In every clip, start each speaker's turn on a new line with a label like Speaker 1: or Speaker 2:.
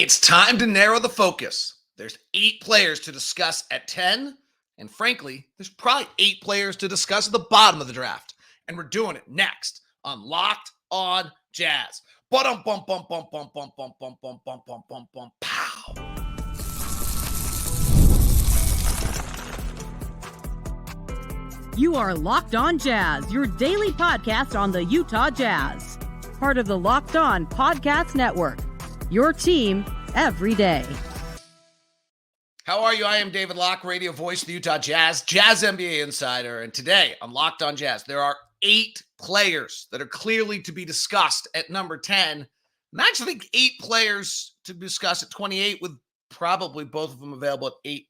Speaker 1: It's time to narrow the focus. There's 8 players to discuss at 10, and frankly, there's probably 8 players to discuss at the bottom of the draft. And we're doing it next on Locked On Jazz. Bum bum bum bum bum bum bum bum bum bum bum bum bum pow.
Speaker 2: You are Locked On Jazz, your daily podcast on the Utah Jazz. Part of the Locked On Podcast Network. Your team every day.
Speaker 1: How are you? I am David Locke, radio voice of the Utah Jazz, Jazz NBA insider. And today on Locked On Jazz, there are 8 players that are clearly to be discussed at number 10. And I actually think 8 players to discuss at 28, with probably both of them available at 8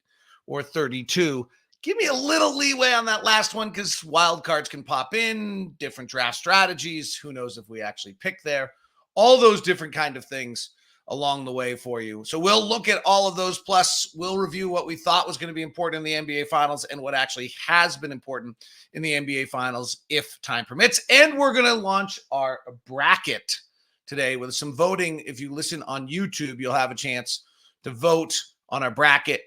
Speaker 1: or 32. Give me a little leeway on that last one because wild cards can pop in, different draft strategies. Who knows if we actually pick there? All those different kind of things along the way for you. So we'll look at all of those, plus we'll review what we thought was going to be important in the NBA Finals and what actually has been important in the NBA Finals if time permits. And we're going to launch our bracket today with some voting. If you listen on YouTube, you'll have a chance to vote on our bracket,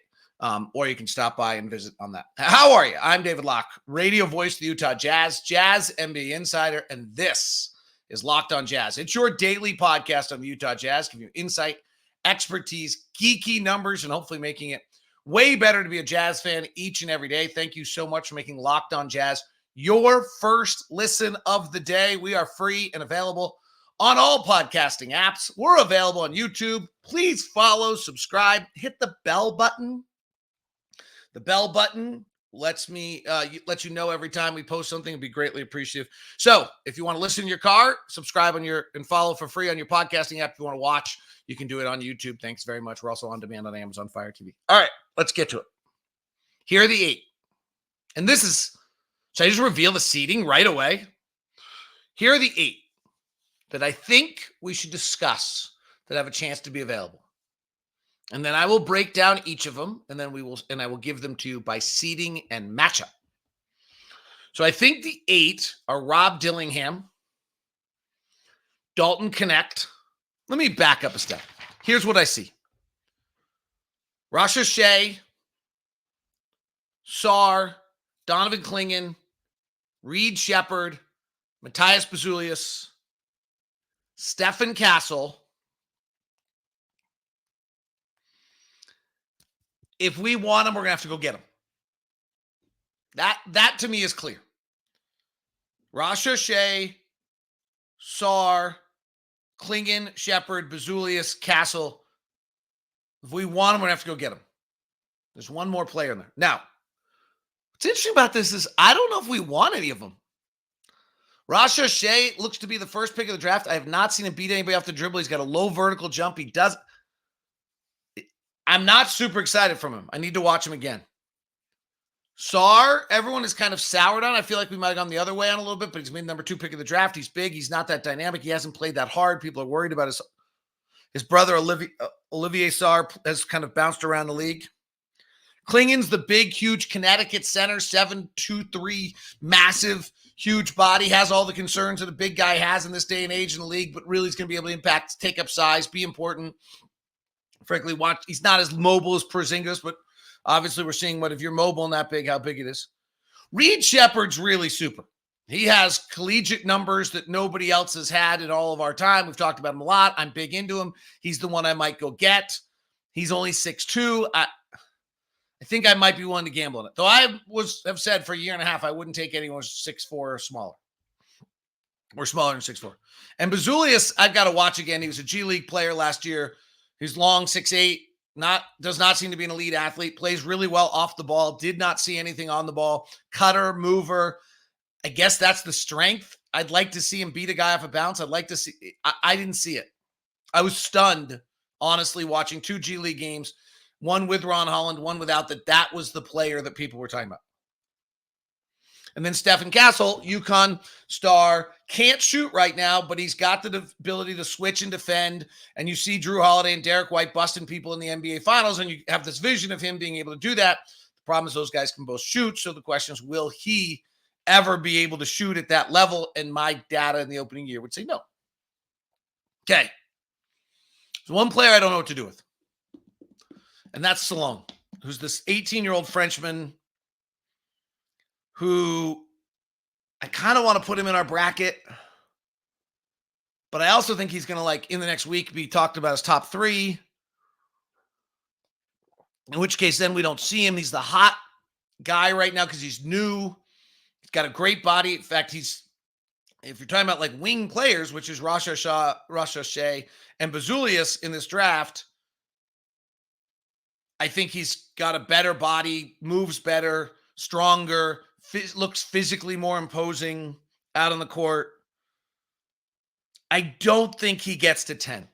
Speaker 1: or you can stop by and visit on that. How are you? I'm David Locke, radio voice of the Utah Jazz, Jazz NBA insider, and this is Locked On Jazz. It's your daily podcast on the Utah Jazz, giving you insight, expertise, geeky numbers, and hopefully making it way better to be a Jazz fan each and every day. Thank you so much for making Locked On Jazz your first listen of the day. We are free and available on all podcasting apps. We're available on YouTube. Please follow, subscribe, hit the bell button. The bell button lets me let you know every time we post something. It'd be greatly appreciative. So if you want to listen in your car, subscribe on and follow for free on your podcasting app. If you want to watch, you can do it on YouTube. Thanks very much. We're also on demand on Amazon Fire TV. All right, let's get to it. Here are the 8. And this is, should I just reveal the seeding right away? Here are the 8 that I think we should discuss that have a chance to be available. And then I will break down each of them, and then I will give them to you by seeding and matchup. So I think the 8 are Rob Dillingham, Dalton Knect. Let me back up a step. Here's what I see. Rasha Shea, Sarr, Donovan Clingan, Reed Shepard, Matthias Bazulius, Stephen Castle. If we want them, we're going to have to go get them. That to me is clear. Rasha Shea, Sarr, Clingan, Shepard, Bazulius, Castle. If we want them, we're going to have to go get them. There's one more player in there. Now, what's interesting about this is I don't know if we want any of them. Rasha Shea looks to be the first pick of the draft. I have not seen him beat anybody off the dribble. He's got a low vertical jump. I'm not super excited from him. I need to watch him again. Sarr, everyone is kind of soured on. I feel like we might have gone the other way on a little bit, but he's made number 2 pick of the draft. He's big. He's not that dynamic. He hasn't played that hard. People are worried about his brother, Olivier Sarr, has kind of bounced around the league. Clingan's the big, huge Connecticut center, 7'2", massive, huge body, has all the concerns that a big guy has in this day and age in the league, but really is going to be able to impact, take up size, be important. Frankly, he's not as mobile as Porzingis, but obviously we're seeing if you're mobile and that big, how big it is. Reed Shepard's really super. He has collegiate numbers that nobody else has had in all of our time. We've talked about him a lot. I'm big into him. He's the one I might go get. He's only 6'2". I think I might be willing to gamble on it. Though I have said for a year and a half, I wouldn't take anyone 6'4" or smaller. Or smaller than 6'4". And Bazulius, I've got to watch again. He was a G League player last year. He's long, 6'8", does not seem to be an elite athlete, plays really well off the ball, did not see anything on the ball, cutter, mover. I guess that's the strength. I'd like to see him beat a guy off a bounce. I'd like to see I didn't see it. I was stunned, honestly, watching 2 G League games, one with Ron Holland, one without, that was the player that people were talking about. And then Stephen Castle, UConn star, can't shoot right now, but he's got the ability to switch and defend. And you see Drew Holiday and Derek White busting people in the NBA Finals, and you have this vision of him being able to do that. The problem is those guys can both shoot, so the question is, will he ever be able to shoot at that level? And my data in the opening year would say no. Okay. There's one player I don't know what to do with, and that's Salone, who's this 18-year-old Frenchman who I kind of want to put him in our bracket, but I also think he's going to, like, in the next week be talked about as top 3, in which case then we don't see him. He's the hot guy right now because he's new. He's got a great body. In fact, if you're talking about like wing players, which is Rasha Shea and Bazulius in this draft, I think he's got a better body, moves better, stronger, looks physically more imposing out on the court. I don't think he gets to 10.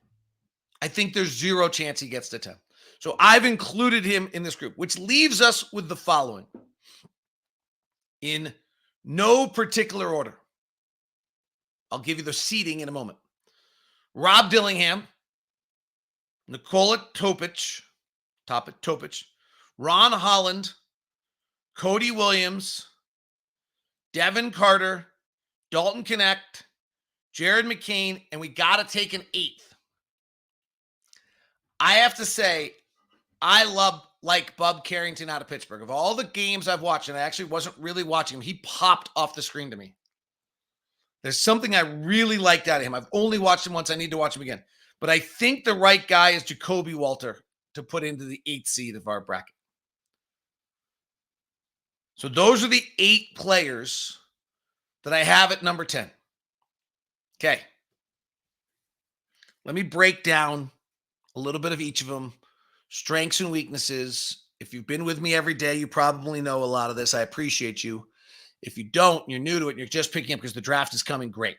Speaker 1: I think there's zero chance he gets to 10. So I've included him in this group, which leaves us with the following. In no particular order. I'll give you the seeding in a moment. Rob Dillingham, Nikola Topic, Ron Holland, Cody Williams, Devin Carter, Dalton Knect, Jared McCain, and we got to take an 8th. I have to say, I like Bub Carrington out of Pittsburgh. Of all the games I've watched, and I actually wasn't really watching him, he popped off the screen to me. There's something I really liked out of him. I've only watched him once. I need to watch him again. But I think the right guy is Jacoby Walter to put into the 8th seed of our bracket. So those are the 8 players that I have at number 10. Okay. Let me break down a little bit of each of them. Strengths and weaknesses. If you've been with me every day, you probably know a lot of this. I appreciate you. If you don't, you're new to it, and you're just picking up because the draft is coming. Great.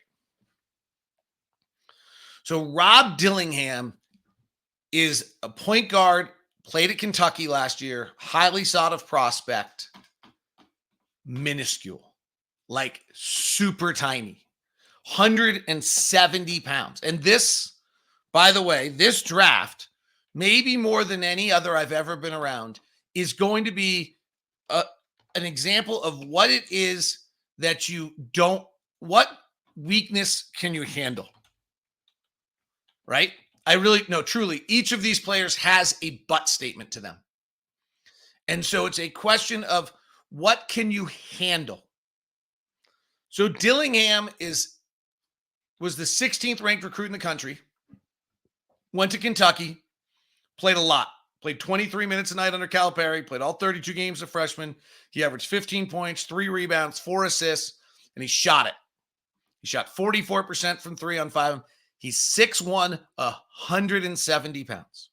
Speaker 1: So Rob Dillingham is a point guard, played at Kentucky last year, highly sought of prospect, minuscule, like super tiny, 170 pounds. And this, by the way, this draft, maybe more than any other I've ever been around, is going to be an example of what it is that what weakness can you handle? Right? Truly, each of these players has a but statement to them. And so it's a question of what can you handle? So Dillingham was the 16th ranked recruit in the country, went to Kentucky, played a lot. Played 23 minutes a night under Calipari, played all 32 games as a freshman. He averaged 15 points, 3 rebounds, 4 assists, and he shot it. He shot 44% from 3 on 5. He's 6'1", 170 pounds.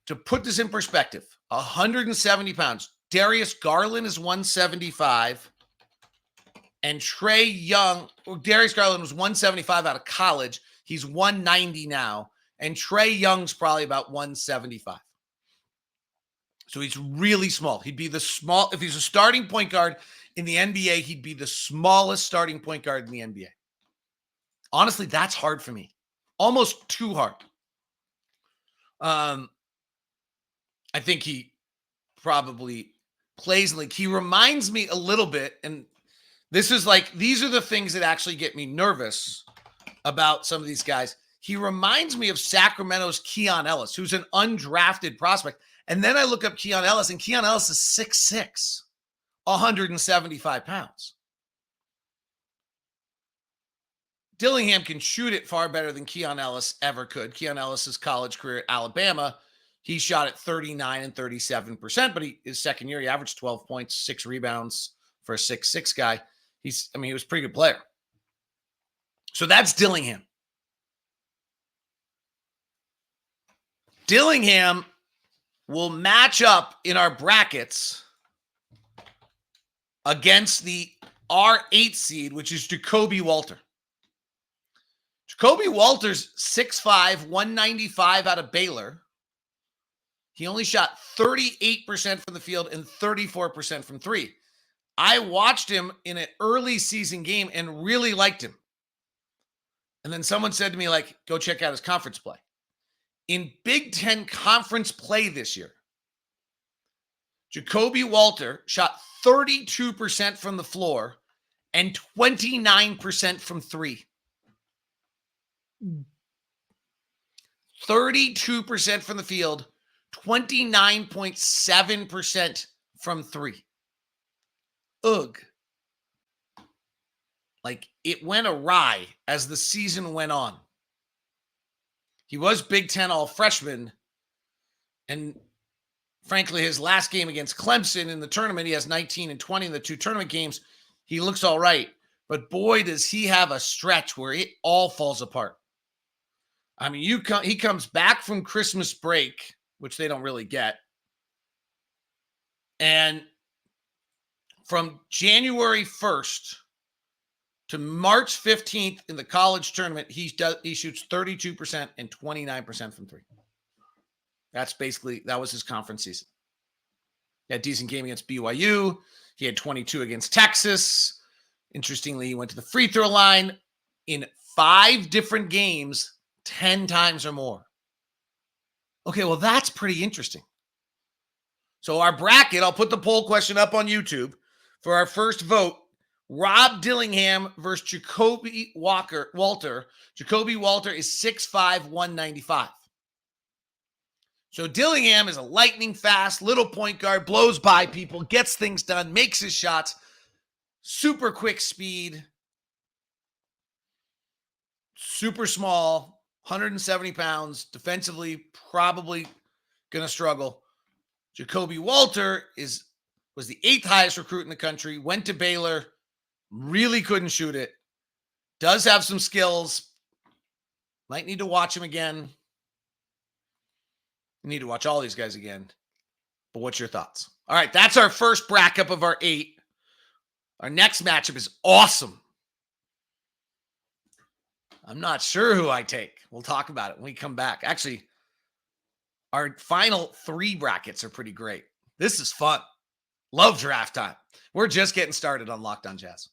Speaker 1: To put this in perspective, 170 pounds. Darius Garland is 175. And Darius Garland was 175 out of college. He's 190 now. And Trae Young's probably about 175. So he's really small. He'd be if he's a starting point guard in the NBA, he'd be the smallest starting point guard in the NBA. Honestly, that's hard for me. Almost too hard. I think he probably plays in league. He reminds me a little bit, and these are the things that actually get me nervous about some of these guys. He reminds me of Sacramento's Keon Ellis, who's an undrafted prospect. And then I look up Keon Ellis, and Keon Ellis is 6'6", 175 pounds. Dillingham can shoot it far better than Keon Ellis ever could. Keon Ellis's college career at Alabama, he shot at 39 and 37%, but his second year, he averaged 12 points, 6 rebounds for a 6'6" guy. He was a pretty good player. So that's Dillingham. Dillingham will match up in our brackets against the R8 seed, which is Jacoby Walter. Jacoby Walter's 6'5", 195 out of Baylor. He only shot 38% from the field and 34% from 3. I watched him in an early season game and really liked him. And then someone said to me, go check out his conference play. In Big Ten conference play this year, Jacoby Walter shot 32% from the floor and 29% from 3. 32% from the field, 29.7% from three. Ugh. Like, it went awry as the season went on. He was Big Ten All-Freshman, and frankly, his last game against Clemson in the tournament, he has 19 and 20 in the two tournament games. He looks all right, but boy, does he have a stretch where it all falls apart. I mean, he comes back from Christmas break, which they don't really get, and from January 1st to March 15th in the college tournament, he shoots 32% and 29% from three. That was his conference season. He had a decent game against BYU. He had 22 against Texas. Interestingly, he went to the free throw line in 5 different games 10 times or more. Okay, well, that's pretty interesting. So our bracket, I'll put the poll question up on YouTube for our first vote. Rob Dillingham versus Jacoby Walter. Jacoby Walter is 6'5", 195. So Dillingham is a lightning fast little point guard, blows by people, gets things done, makes his shots, super quick speed, super small, 170 pounds, defensively probably going to struggle. Jacoby Walter was the 8th highest recruit in the country, went to Baylor, really couldn't shoot it, does have some skills, might need to watch him again. You need to watch all these guys again. But what's your thoughts? All right, that's our first bracket of our 8. Our next matchup is awesome. I'm not sure who I take. We'll talk about it when we come back. Actually, our final 3 brackets are pretty great. This is fun. Love draft time. We're just getting started on Locked On Jazz.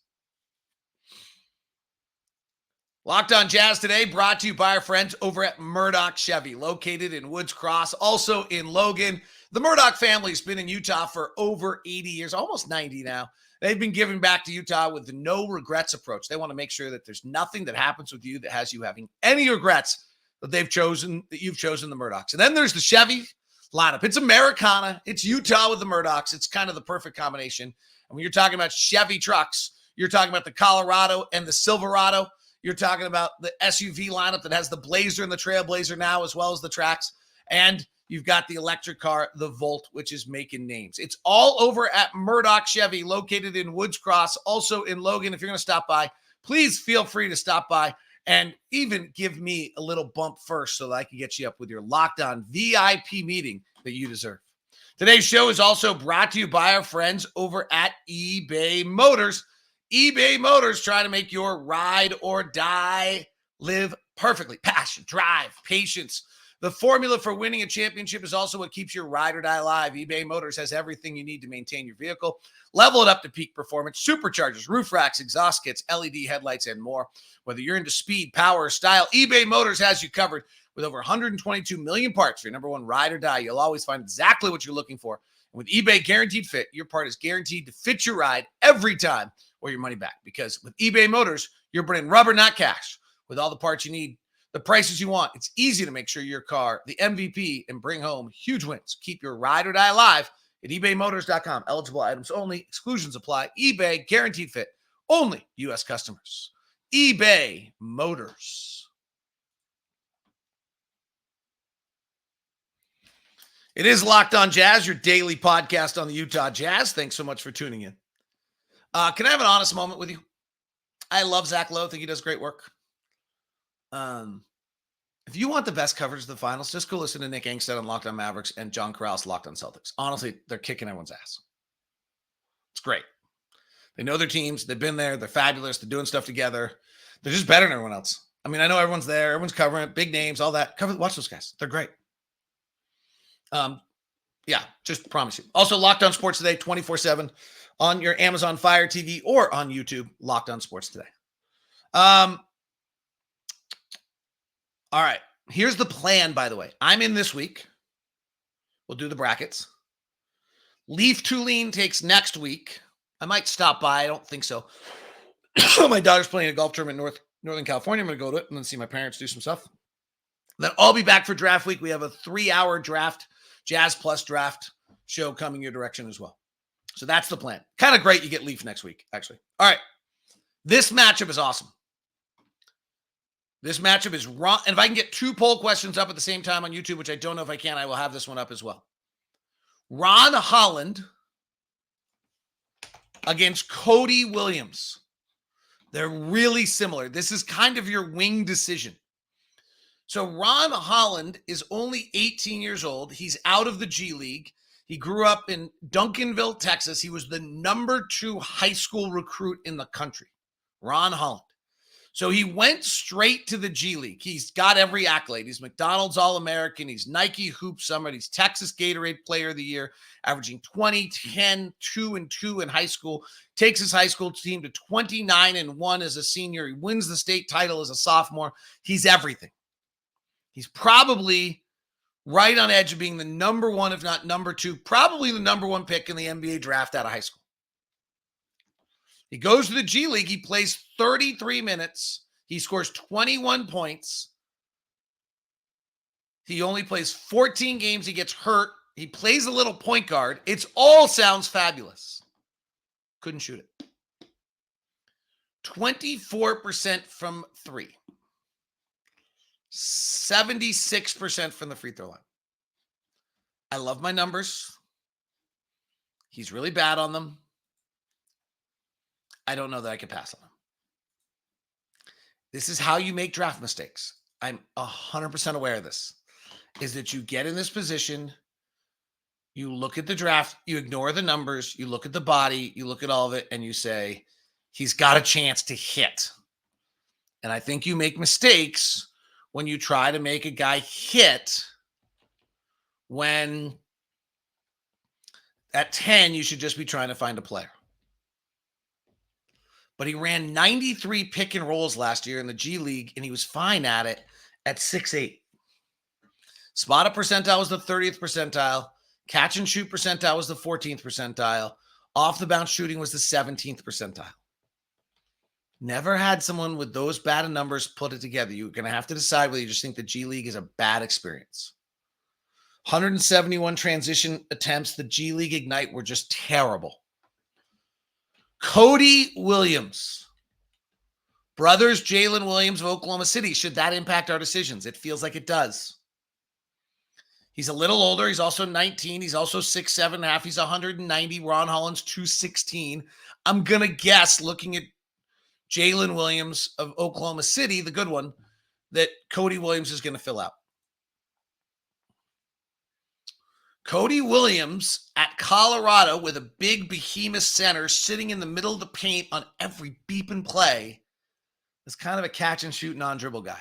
Speaker 1: Locked On Jazz today brought to you by our friends over at Murdoch Chevy, located in Woods Cross, also in Logan. The Murdoch family has been in Utah for over 80 years, almost 90 now. They've been giving back to Utah with the no regrets approach. They want to make sure that there's nothing that happens with you that has you having any regrets that you've chosen the Murdochs. And then there's the Chevy lineup. It's Americana. It's Utah with the Murdochs. It's kind of the perfect combination. And when you're talking about Chevy trucks, you're talking about the Colorado and the Silverado. You're talking about the SUV lineup that has the Blazer and the Trailblazer now, as well as the Trax. And you've got the electric car, the Volt, which is making names. It's all over at Murdoch Chevy, located in Woods Cross, also in Logan. If you're going to stop by, please feel free to stop by and even give me a little bump first so that I can get you up with your Locked On VIP meeting that you deserve. Today's show is also brought to you by our friends over at eBay Motors. eBay Motors, trying to make your ride or die live perfectly. Passion, drive, patience. The formula for winning a championship is also what keeps your ride or die alive. eBay Motors has everything you need to maintain your vehicle. Level it up to peak performance, superchargers, roof racks, exhaust kits, LED headlights, and more. Whether you're into speed, power, or style, eBay Motors has you covered. With over 122 million parts for your number one ride or die, you'll always find exactly what you're looking for. And with eBay Guaranteed Fit, your part is guaranteed to fit your ride every time or your money back. Because with eBay Motors, you're burning rubber, not cash. With all the parts you need, the prices you want, it's easy to make sure your car, the MVP, and bring home huge wins. Keep your ride or die alive at ebaymotors.com. Eligible items only. Exclusions apply. eBay Guaranteed Fit. Only U.S. customers. eBay Motors. It is Locked On Jazz, your daily podcast on the Utah Jazz. Thanks so much for tuning in. Can I have an honest moment with you? I love Zach Lowe. I think he does great work. If you want the best coverage of the finals, just go listen to Nick Angstead on Locked On Mavericks and John Corrales Locked On Celtics. Honestly, they're kicking everyone's ass. It's great. They know their teams. They've been there. They're fabulous. They're doing stuff together. They're just better than everyone else. I mean, I know everyone's there. Everyone's covering it. Big names, all that. Watch those guys. They're great. Yeah, just promise you. Also, Locked On Sports Today, 24/7 on your Amazon Fire TV or on YouTube, Locked On Sports Today. All right, here's the plan, by the way. I'm in this week. We'll do the brackets. Leaf Tulane takes next week. I might stop by. I don't think so. My daughter's playing a golf tournament in Northern California. I'm going to go to it and then see my parents do some stuff. Then I'll be back for draft week. We have a 3-hour draft, Jazz Plus draft show coming your direction as well. So that's the plan. Kind of great you get Leaf next week, actually. All right. This matchup is awesome. This matchup is Ron. And if I can get 2 poll questions up at the same time on YouTube, which I don't know if I can, I will have this one up as well. Ron Holland against Cody Williams. They're really similar. This is kind of your wing decision. So Ron Holland is only 18 years old. He's out of the G League. He grew up in Duncanville, Texas. He was the number 2 high school recruit in the country, Ron Holland. So he went straight to the G League. He's got every accolade. He's McDonald's All-American. He's Nike Hoop Summit. He's Texas Gatorade Player of the Year, averaging 20, 10, 2, and 2 in high school. Takes his high school team to 29-1 as a senior. He wins the state title as a sophomore. He's everything. He's probably right on edge of being the number 1, if not number 2, probably the number 1 pick in the NBA draft out of high school. He goes to the G League. He plays 33 minutes. He scores 21 points. He only plays 14 games. He gets hurt. He plays a little point guard. It's all sounds fabulous. Couldn't shoot it. 24% from 3. 76% from the free throw line. I love my numbers. He's really bad on them. I don't know that I can pass on him. This is how you make draft mistakes. I'm 100% aware of this. Is that you get in this position, you look at the draft, you ignore the numbers, you look at the body, you look at all of it, and you say, he's got a chance to hit. And I think you make mistakes when you try to make a guy hit when at 10, you should just be trying to find a player. But he ran 93 pick and rolls last year in the G League, and he was fine at it at 6'8". Spot-up percentile was the 30th percentile. Catch and shoot percentile was the 14th percentile. Off the bounce shooting was the 17th percentile. Never had someone with those bad of numbers put it together. You're going to have to decide whether you just think the G League is a bad experience. 171 transition attempts. The G League Ignite were just terrible. Cody Williams. Brothers Jalen Williams of Oklahoma City. Should that impact our decisions? It feels like it does. He's a little older. He's also 19. He's also 6'7.5". He's 190. Ron Holland's 216. I'm going to guess, looking at Jalen Williams of Oklahoma City, the good one, that Cody Williams is going to fill out. Cody Williams at Colorado with a big behemoth center sitting in the middle of the paint on every beeping play is kind of a catch and shoot non-dribble guy.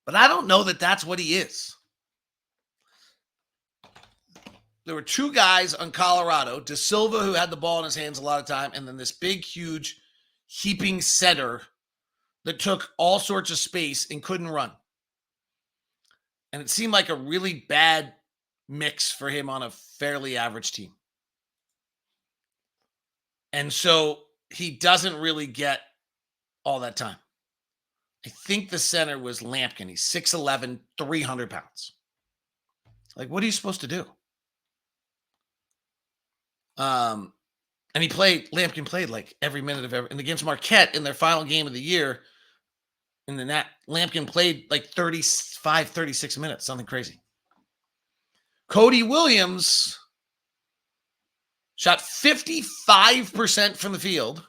Speaker 1: But I don't know that that's what he is. There were 2 guys on Colorado, De Silva, who had the ball in his hands a lot of time, and then this big, huge, heaping center that took all sorts of space and couldn't run. And it seemed like a really bad mix for him on a fairly average team. And so he doesn't really get all that time. I think the center was Lampkin. He's 6'11", 300 pounds. Like, what are you supposed to do? And Lampkin played like every minute of every, and against Marquette in their final game of the year, and then Lampkin played like 35, 36 minutes, something crazy. Cody Williams shot 55% from the field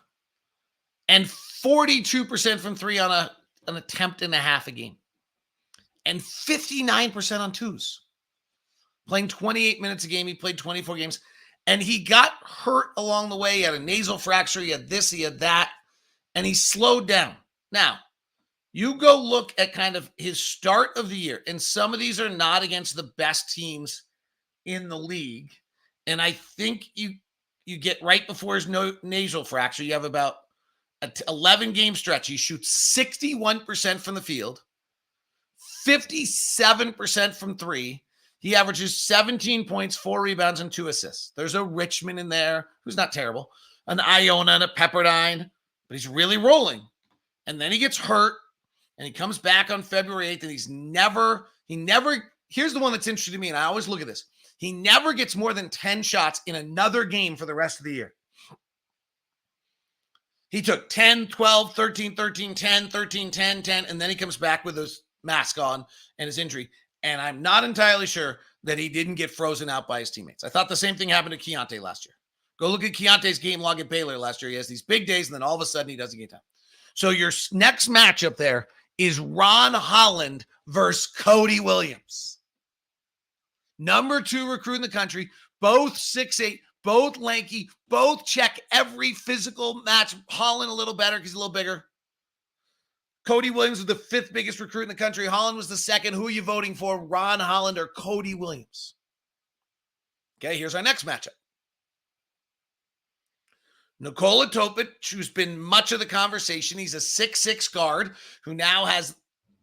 Speaker 1: and 42% from 3 on an attempt and a half a game, and 59% on 2s. Playing 28 minutes a game, he played 24 games. And he got hurt along the way. He had a nasal fracture. He had this, he had that. And he slowed down. Now, you go look at kind of his start of the year. And some of these are not against the best teams in the league. And I think you get right before his nasal fracture, you have about an 11-game stretch. He shoots 61% from the field, 57% from 3. He averages 17 points, 4 rebounds, and 2 assists. There's a Richmond in there who's not terrible, an Iona and a Pepperdine, but he's really rolling. And then he gets hurt, And he comes back on February 8th, and here's the one that's interesting to me, and I always look at this. He never gets more than 10 shots in another game for the rest of the year. He took 10, 12, 13, 13, 10, 13, 10, 10, and then he comes back with his mask on and his injury. And I'm not entirely sure that he didn't get frozen out by his teammates. I thought the same thing happened to Keontae last year. Go look at Keontae's game log at Baylor last year. He has these big days, and then all of a sudden he doesn't get time. So your next matchup there is Ron Holland versus Cody Williams. Number 2 recruit in the country, both 6'8", both lanky, both check every physical match. Holland a little better because he's a little bigger. Cody Williams was the 5th biggest recruit in the country. Holland was the 2nd. Who are you voting for, Ron Holland or Cody Williams? Okay, here's our next matchup. Nikola Topic, who's been much of the conversation. He's a 6'6" guard who now has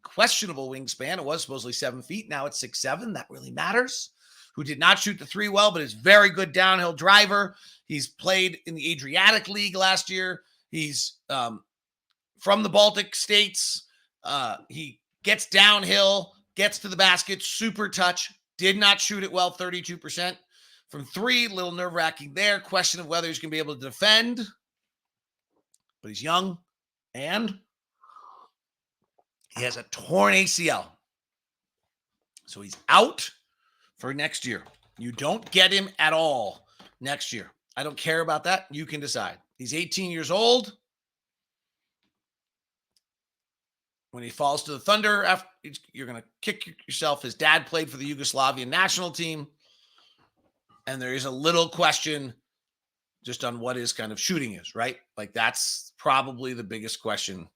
Speaker 1: questionable wingspan. It was supposedly 7 feet. Now it's 6'7". That really matters. Who did not shoot the 3 well, but is very good downhill driver. He's played in the Adriatic League last year. He's from the Baltic states. He gets downhill, gets to the basket, super touch. Did not shoot it well, 32%. From 3, little nerve-wracking there. Question of whether he's going to be able to defend. But he's young. And he has a torn ACL. So he's out for next year. You don't get him at all next year. I don't care about that. You can decide. He's 18 years old. When he falls to the Thunder, you're going to kick yourself. His dad played for the Yugoslavian national team. And there is a little question just on what his kind of shooting is, right? Like that's probably the biggest question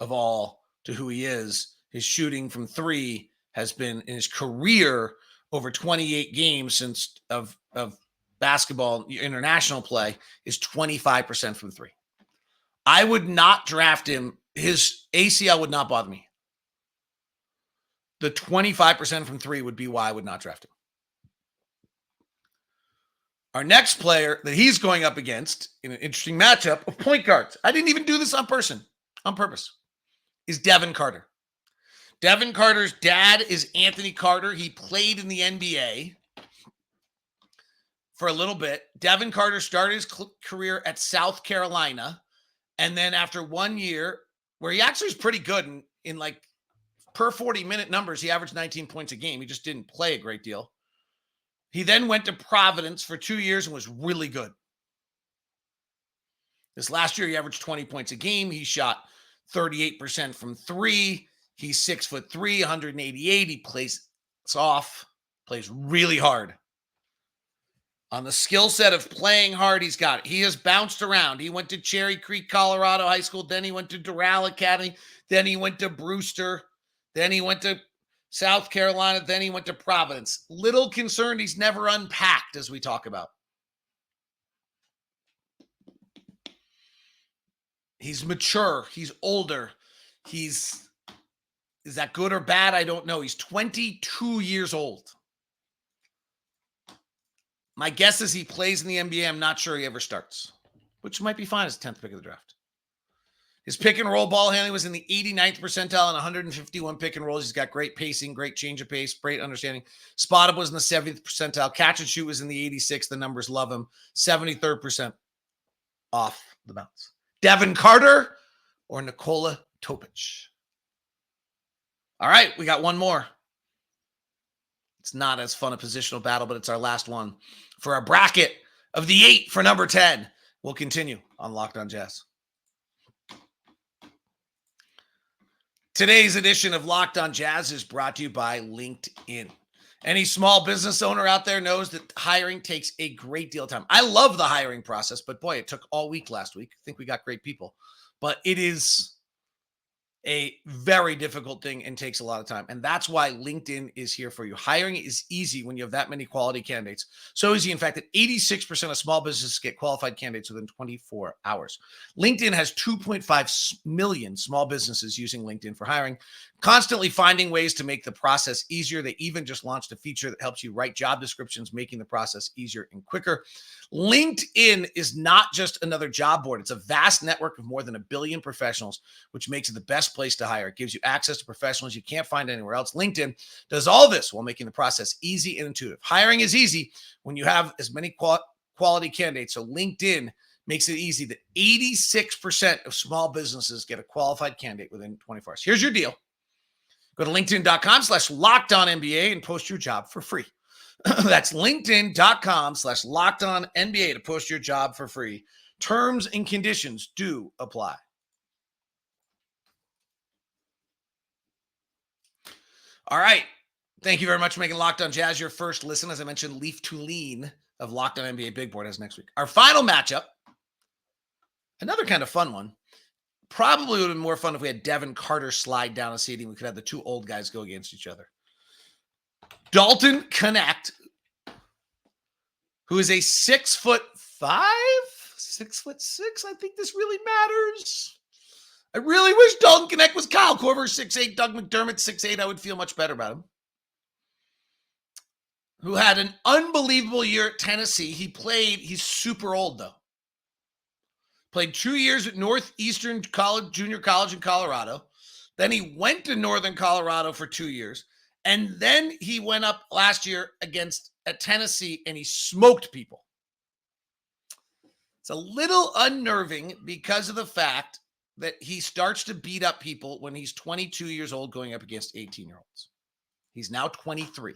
Speaker 1: of all to who he is. His shooting from 3 has been in his career over 28 games since of basketball international play is 25% from 3. I would not draft him. His ACL would not bother me. The 25% from 3 would be why I would not draft him. Our next player that he's going up against in an interesting matchup of point guards, I didn't even do this on purpose, is Devin Carter. Devin Carter's dad is Anthony Carter. He played in the NBA for a little bit. Devin Carter started his career at South Carolina. And then after 1 year, where he actually was pretty good in like per 40-minute numbers, he averaged 19 points a game. He just didn't play a great deal. He then went to Providence for 2 years and was really good. This last year, he averaged 20 points a game. He shot 38% from 3. He's 6'3", 188. He plays really hard. On the skill set of playing hard, he's got it. He has bounced around. He went to Cherry Creek, Colorado High School. Then he went to Doral Academy. Then he went to Brewster. Then he went to South Carolina. Then he went to Providence. Little concerned he's never unpacked, as we talk about. He's mature. He's older. Is that good or bad? I don't know. He's 22 years old. My guess is he plays in the NBA. I'm not sure he ever starts, which might be fine as the 10th pick of the draft. His pick and roll ball handling was in the 89th percentile and 151 pick and rolls. He's got great pacing, great change of pace, great understanding. Spotted was in the 70th percentile. Catch and shoot was in the 86th. The numbers love him. 73rd percent off the bounce. Devin Carter or Nikola Topic? All right, we got one more. It's not as fun a positional battle, but it's our last one for our bracket of the 8 for number 10. We'll continue on Locked On Jazz. Today's edition of Locked On Jazz is brought to you by LinkedIn. Any small business owner out there knows that hiring takes a great deal of time. I love the hiring process, but boy, it took all week last week. I think we got great people, but it is a very difficult thing and takes a lot of time. And that's why LinkedIn is here for you. Hiring is easy when you have that many quality candidates. So easy, in fact, that 86% of small businesses get qualified candidates within 24 hours. LinkedIn has 2.5 million small businesses using LinkedIn for hiring. constantly finding ways to make the process easier. They even just launched a feature that helps you write job descriptions, making the process easier and quicker. LinkedIn is not just another job board. It's a vast network of more than 1 billion professionals, which makes it the best place to hire. It gives you access to professionals you can't find anywhere else. LinkedIn does all this while making the process easy and intuitive. Hiring is easy when you have as many quality candidates. So LinkedIn makes it easy that 86% of small businesses get a qualified candidate within 24 hours. Here's your deal. Go to linkedin.com/LockedOnNBA and post your job for free. That's linkedin.com/LockedOnNBA to post your job for free. Terms and conditions do apply. All right. Thank you very much for making Locked On Jazz your first listen. As I mentioned, Leaf Tulane of Locked On NBA Big Board has next week. Our final matchup, another kind of fun one. Probably would have been more fun if we had Devin Carter slide down a seating. We could have the two old guys go against each other. Dalton Knect, who is a 6'5", 6'6". I think this really matters. I really wish Dalton Knect was Kyle Korver, 6'8", Doug McDermott, 6'8". I would feel much better about him. Who had an unbelievable year at Tennessee. He's super old though. Played 2 years at Northeastern College, junior college in Colorado. Then he went to Northern Colorado for 2 years. And then he went up last year at Tennessee and he smoked people. It's a little unnerving because of the fact that he starts to beat up people when he's 22 years old going up against 18-year-olds. He's now 23.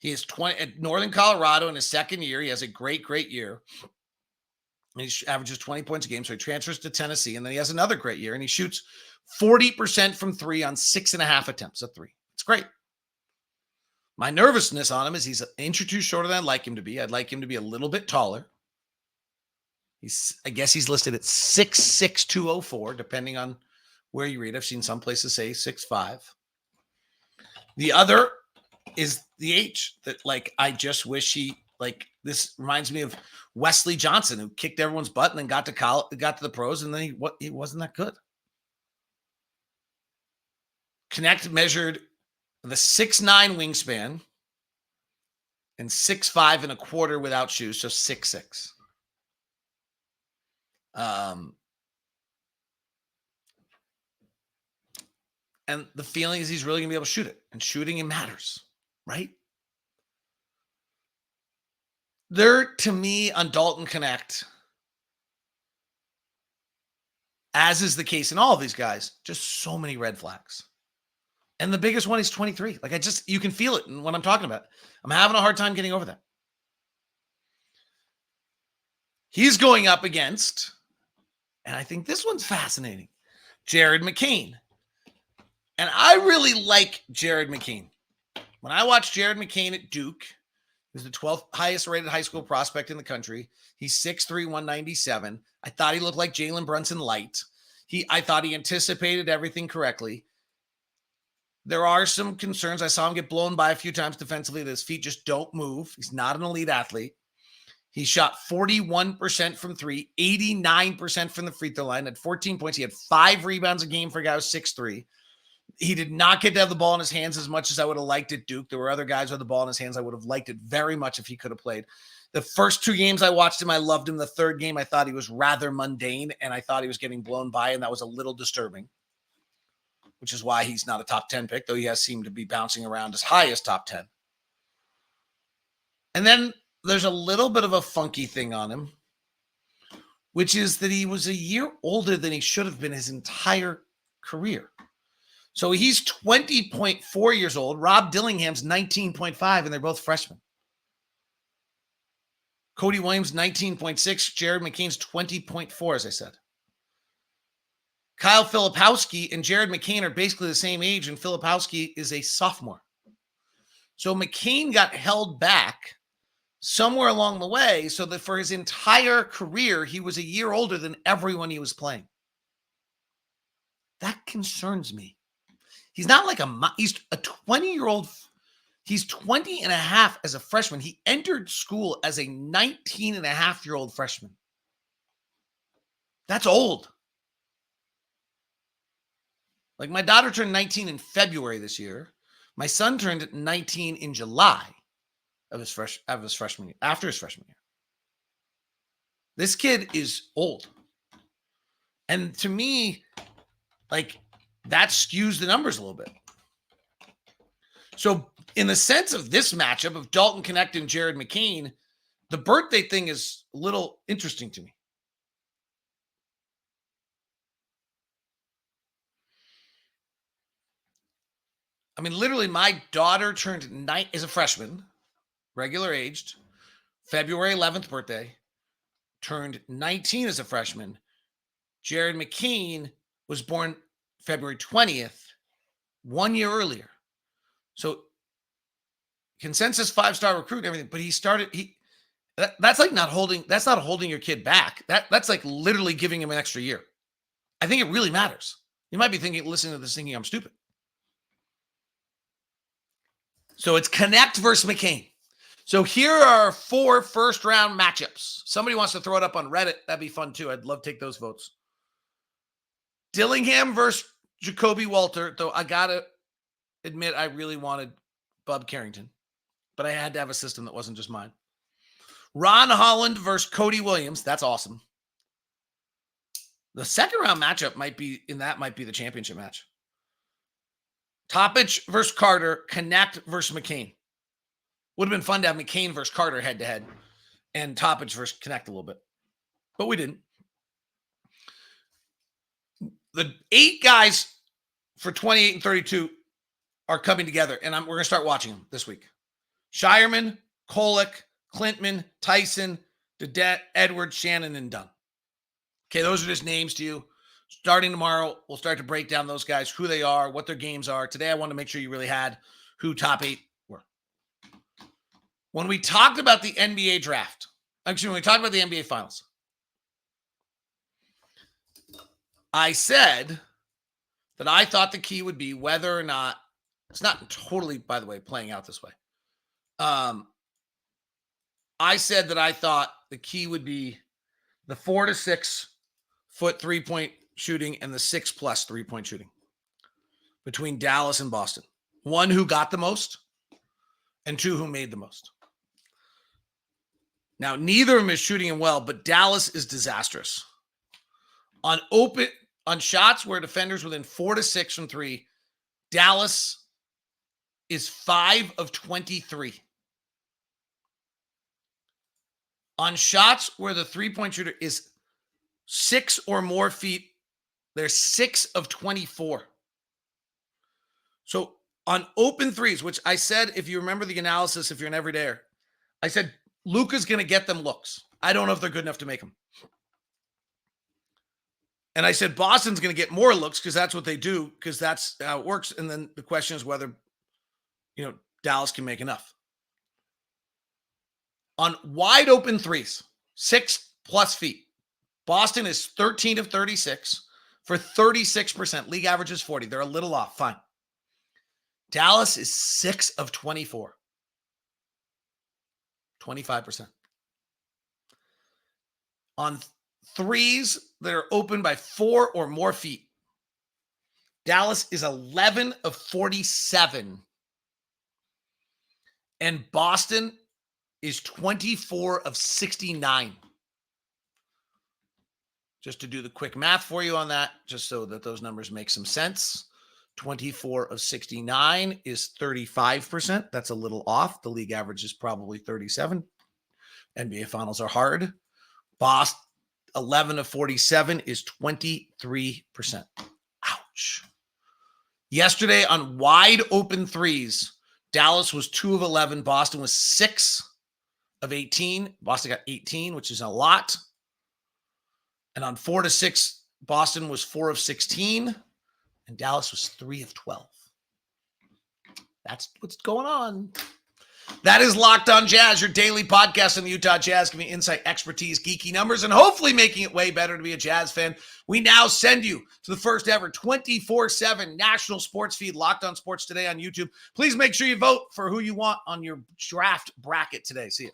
Speaker 1: He is 20 at Northern Colorado in his second year. He has a great year. He averages 20 points a game, so he transfers to Tennessee, and then he has another great year, and he shoots 40% from three on 6.5 attempts at three. It's great. My nervousness on him is he's an inch or two shorter than I'd like him to be. I'd like him to be a little bit taller. I guess he's listed at 6'6", 204, depending on where you read. I've seen some places say 6'5". The other is the age that, I just wish this reminds me of Wesley Johnson, who kicked everyone's butt and then got to the pros, and then he wasn't that good. Knect measured the 6'9" wingspan and 6'5" and a quarter without shoes, so 6'6". And the feeling is he's really gonna be able to shoot it, and shooting it matters, right? There, to me, on Dalton Knect, as is the case in all of these guys, just so many red flags. And the biggest one is 23. You can feel it in what I'm talking about. I'm having a hard time getting over that. He's going up against, and I think this one's fascinating, Jared McCain. And I really like Jared McCain. When I watched Jared McCain at Duke, he was the 12th highest rated high school prospect in the country. He's 6'3", 197. I thought he looked like Jalen Brunson light. I thought he anticipated everything correctly. There are some concerns. I saw him get blown by a few times defensively. His feet just don't move. He's not an elite athlete. He shot 41% from three, 89% from the free throw line, at 14 points. He had 5 rebounds a game for a guy who's 6'3". He did not get to have the ball in his hands as much as I would have liked at Duke. There were other guys with the ball in his hands. I would have liked it very much if he could have played. The first 2 games I watched him, I loved him. The third game, I thought he was rather mundane, and I thought he was getting blown by, and that was a little disturbing, which is why he's not a top 10 pick, though he has seemed to be bouncing around as high as top 10. And then there's a little bit of a funky thing on him, which is that he was a year older than he should have been his entire career. So he's 20.4 years old. Rob Dillingham's 19.5, and they're both freshmen. Cody Williams, 19.6. Jared McCain's 20.4, as I said. Kyle Filipowski and Jared McCain are basically the same age, and Filipowski is a sophomore. So McCain got held back somewhere along the way so that for his entire career, he was a year older than everyone he was playing. That concerns me. He's not like he's a 20-year-old. He's 20 and a half as a freshman. He entered school as a 19-and-a-half-year-old freshman. That's old. Like my daughter turned 19 in February this year. My son turned 19 in July of his freshman year, after his freshman year. This kid is old. And to me, like, that skews the numbers a little bit. So in the sense of this matchup of Dalton, Knect, and Jared McCain, the birthday thing is a little interesting to me. I mean, literally, my daughter turned 9 as a freshman, regular aged, February 11th birthday, turned 19 as a freshman. Jared McCain was born February 20th, 1 year earlier. So consensus 5-star recruit and everything, but that's not holding your kid back. That's like literally giving him an extra year. I think it really matters. You might be listening to this thinking I'm stupid. So it's Knect versus McCain. So here are 4 first-round matchups. Somebody wants to throw it up on Reddit. That'd be fun, too. I'd love to take those votes. Dillingham versus Jacoby Walter, though I got to admit I really wanted Bub Carrington, but I had to have a system that wasn't just mine. Ron Holland versus Cody Williams. That's awesome. The second-round matchup might be the championship match. Toppich versus Carter, Knect versus McCain. Would have been fun to have McCain versus Carter head-to-head and Toppich versus Knect a little bit. But we didn't. The 8 guys for 28 and 32 are coming together, and we're going to start watching them this week. Shireman, Kolek, Clintman, Tyson, Dedette, Edwards, Shannon, and Dunn. Okay, those are just names to you. Starting tomorrow, we'll start to break down those guys, who they are, what their games are. Today, I wanted to make sure you really had who top 8 were. When we talked about the NBA draft, actually, when we talked about the NBA finals, I said that I thought the key would be whether or not, it's not totally, by the way, playing out this way. I said that I thought the key would be the 4 to 6 foot 3-point shooting and the 6+ 3-point shooting between Dallas and Boston. 1 who got the most and 2 who made the most. Now, neither of them is shooting him well, but Dallas is disastrous. On shots where defenders within 4 to 6 from 3, Dallas is 5 of 23. On shots where the 3-point shooter is 6 or more feet, they're 6 of 24. So on open threes, which I said, if you remember the analysis, if you're an everydayer, I said Luka's going to get them looks. I don't know if they're good enough to make them. And I said Boston's going to get more looks because that's what they do, because that's how it works. And then the question is whether, Dallas can make enough. On wide open threes, 6+ feet, Boston is 13 of 36 for 36%. League average is 40. They're a little off. Fine. Dallas is 6 of 24. 25%. On threes that are open by 4 or more feet, Dallas is 11 of 47. And Boston is 24 of 69. Just to do the quick math for you on that, just so that those numbers make some sense. 24 of 69 is 35%. That's a little off. The league average is probably 37. NBA finals are hard. Boston, 11 of 47 is 23%. Ouch. Yesterday on wide open threes, Dallas was 2 of 11. Boston was 6 of 18. Boston got 18, which is a lot. And on 4 to 6, Boston was 4 of 16. And Dallas was 3 of 12. That's what's going on. That is Locked On Jazz, your daily podcast on the Utah Jazz, giving you insight, expertise, geeky numbers, and hopefully making it way better to be a Jazz fan. We now send you to the first ever 24/7 national sports feed, Locked On Sports Today on YouTube. Please make sure you vote for who you want on your draft bracket today. See you.